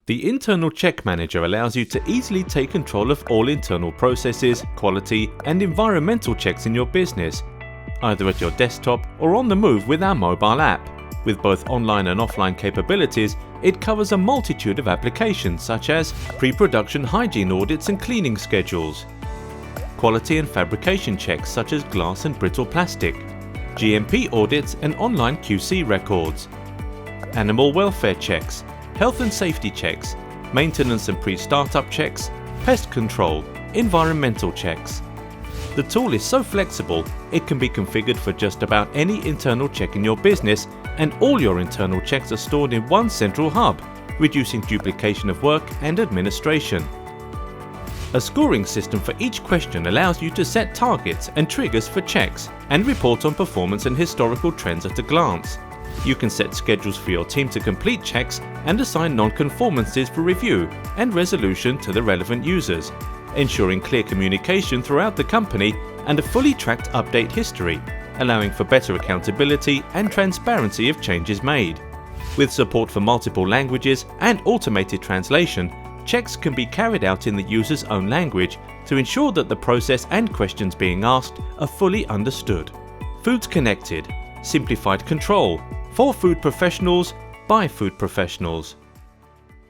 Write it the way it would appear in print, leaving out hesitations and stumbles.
The Internal Check Manager allows you to easily take control of all internal processes, quality, and environmental checks in your business, either at your desktop or on the move with our mobile app. With both online and offline capabilities, it covers a multitude of applications such as pre-production hygiene audits and cleaning schedules, quality and fabrication checks such as glass and brittle plastic, GMP audits and online QC records, animal welfare checks, health and safety checks, maintenance and pre-startup checks, pest control, environmental checks. The tool is so flexible, it can be configured for just about any internal check in your business, and all your internal checks are stored in one central hub, reducing duplication of work and administration. A scoring system for each question allows you to set targets and triggers for checks and report on performance and historical trends at a glance. You can set schedules for your team to complete checks and assign non-conformances for review and resolution to the relevant users, ensuring clear communication throughout the company and a fully tracked update history, allowing for better accountability and transparency of changes made. With support for multiple languages and automated translation, checks can be carried out in the user's own language to ensure that the process and questions being asked are fully understood. Foods Connected. Simplified control. For food professionals, by food professionals.